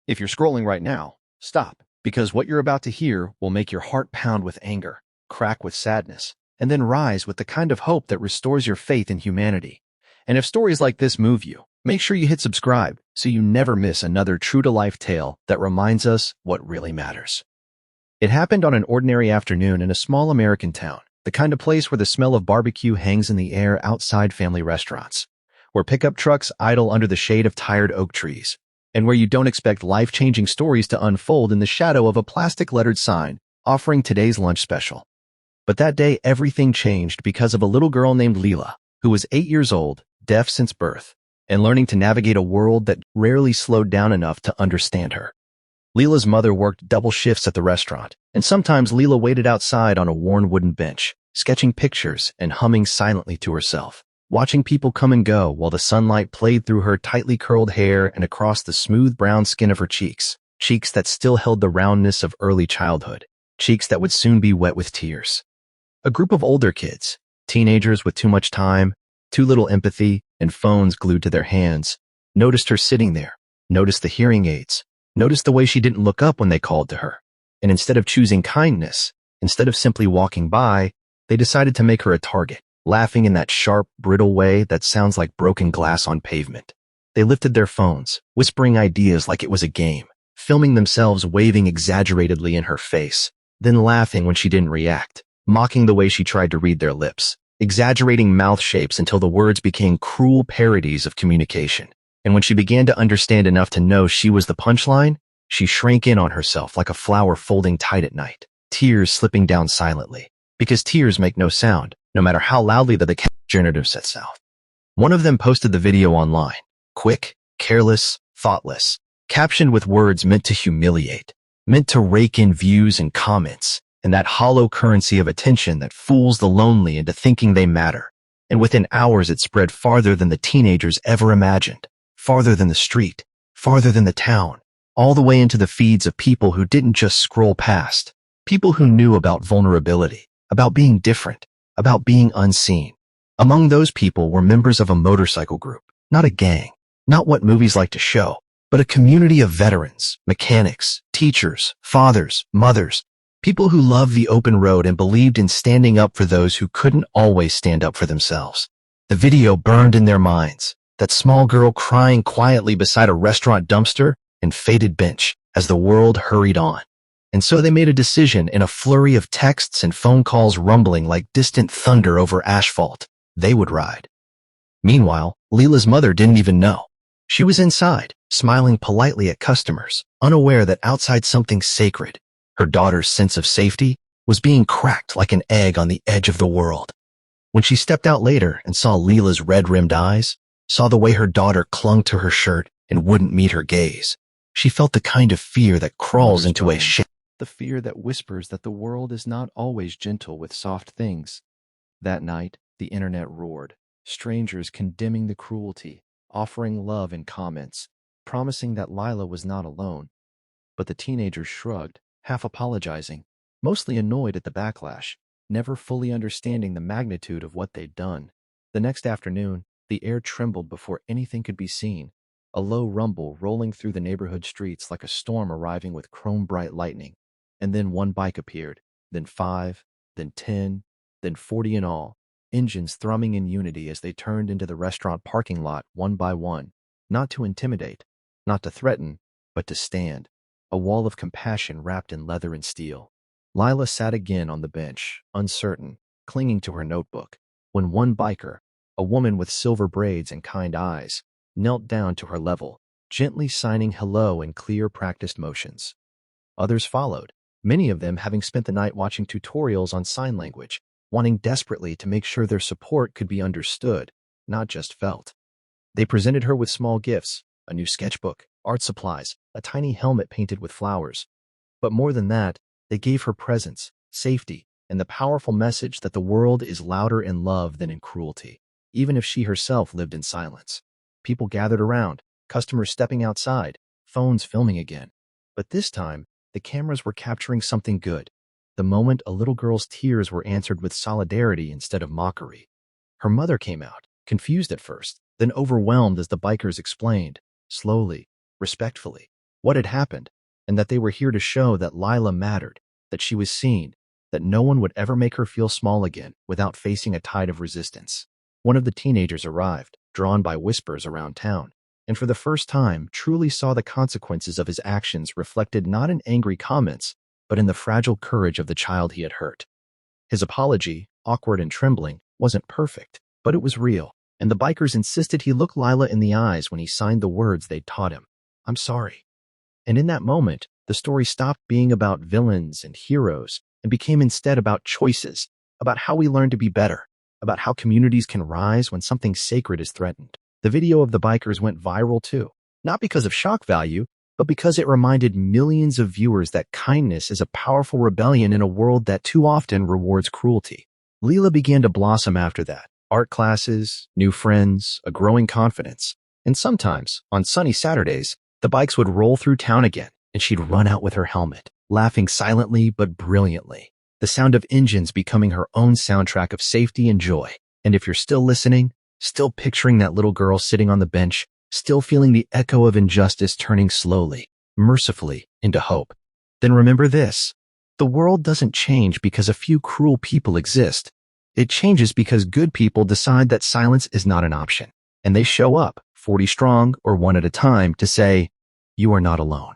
If you're scrolling right now, stop, because what you're about to hear will make your heart pound with anger, crack with sadness, and then rise with the kind of hope that restores your faith in humanity. And if stories like this move you, make sure you hit subscribe so you never miss another true-to-life tale that reminds us what really matters. It happened on an ordinary afternoon in a small American town, the kind of place where the smell of barbecue hangs in the air outside family restaurants, where pickup trucks idle under the shade of tired oak trees, and where you don't expect life-changing stories to unfold in the shadow of a plastic-lettered sign offering today's lunch special. But that day, everything changed because of a little girl named Leela, who was 8 years old, deaf since birth, and learning to navigate a world that rarely slowed down enough to understand her. Leela's mother worked double shifts at the restaurant, and sometimes Leela waited outside on a worn wooden bench, sketching pictures and humming silently to herself, watching people come and go while the sunlight played through her tightly curled hair and across the smooth brown skin of her cheeks, cheeks that still held the roundness of early childhood, cheeks that would soon be wet with tears. A group of older kids, teenagers with too much time, too little empathy, and phones glued to their hands, noticed her sitting there, noticed the hearing aids, noticed the way she didn't look up when they called to her. And instead of choosing kindness, instead of simply walking by, they decided to make her a target, laughing in that sharp, brittle way that sounds like broken glass on pavement. They lifted their phones, whispering ideas like it was a game, filming themselves waving exaggeratedly in her face, then laughing when she didn't react, mocking the way she tried to read their lips, exaggerating mouth shapes until the words became cruel parodies of communication. And when she began to understand enough to know she was the punchline, she shrank in on herself like a flower folding tight at night, tears slipping down silently, because tears make no sound, no matter how loudly the generative sets out. One of them posted the video online, quick, careless, thoughtless, captioned with words meant to humiliate, meant to rake in views and comments, and that hollow currency of attention that fools the lonely into thinking they matter. And within hours it spread farther than the teenagers ever imagined, farther than the street, farther than the town, all the way into the feeds of people who didn't just scroll past, people who knew about vulnerability, about being different, about being unseen. Among those people were members of a motorcycle group, not a gang, not what movies like to show, but a community of veterans, mechanics, teachers, fathers, mothers, people who loved the open road and believed in standing up for those who couldn't always stand up for themselves. The video burned in their minds, that small girl crying quietly beside a restaurant dumpster and faded bench as the world hurried on. And so they made a decision in a flurry of texts and phone calls rumbling like distant thunder over asphalt. They would ride. Meanwhile, Leela's mother didn't even know. She was inside, smiling politely at customers, unaware that outside something sacred, her daughter's sense of safety, was being cracked like an egg on the edge of the world. When she stepped out later and saw Leela's red-rimmed eyes, saw the way her daughter clung to her shirt and wouldn't meet her gaze, she felt the kind of fear that crawls into a shape. The fear that whispers that the world is not always gentle with soft things. That night, the internet roared, strangers condemning the cruelty, offering love in comments, promising that Lila was not alone. But the teenagers shrugged, half apologizing, mostly annoyed at the backlash, never fully understanding the magnitude of what they'd done. The next afternoon, the air trembled before anything could be seen, a low rumble rolling through the neighborhood streets like a storm arriving with chrome-bright lightning. And then one bike appeared, then 5, then 10, then 40 in all, engines thrumming in unity as they turned into the restaurant parking lot one by one, not to intimidate, not to threaten, but to stand, a wall of compassion wrapped in leather and steel. Lila sat again on the bench, uncertain, clinging to her notebook, when one biker, a woman with silver braids and kind eyes, knelt down to her level, gently signing hello in clear, practiced motions. Others followed, many of them having spent the night watching tutorials on sign language, wanting desperately to make sure their support could be understood, not just felt. They presented her with small gifts, a new sketchbook, art supplies, a tiny helmet painted with flowers. But more than that, they gave her presence, safety, and the powerful message that the world is louder in love than in cruelty, even if she herself lived in silence. People gathered around, customers stepping outside, phones filming again. But this time, the cameras were capturing something good. The moment a little girl's tears were answered with solidarity instead of mockery. Her mother came out, confused at first, then overwhelmed as the bikers explained, slowly, respectfully, what had happened, and that they were here to show that Lila mattered, that she was seen, that no one would ever make her feel small again without facing a tide of resistance. One of the teenagers arrived, drawn by whispers around town, and for the first time truly saw the consequences of his actions reflected not in angry comments, but in the fragile courage of the child he had hurt. His apology, awkward and trembling, wasn't perfect, but it was real, and the bikers insisted he look Lila in the eyes when he signed the words they'd taught him. "I'm sorry." And in that moment, the story stopped being about villains and heroes and became instead about choices, about how we learn to be better, about how communities can rise when something sacred is threatened. The video of the bikers went viral too, not because of shock value, but because it reminded millions of viewers that kindness is a powerful rebellion in a world that too often rewards cruelty. Lila began to blossom after that. Art classes, new friends, a growing confidence. And sometimes, on sunny Saturdays, the bikes would roll through town again, and she'd run out with her helmet, laughing silently but brilliantly, the sound of engines becoming her own soundtrack of safety and joy. And if you're still listening, still picturing that little girl sitting on the bench, still feeling the echo of injustice turning slowly, mercifully, into hope, then remember this: the world doesn't change because a few cruel people exist. It changes because good people decide that silence is not an option, and they show up, 40 strong or one at a time, to say, "You are not alone."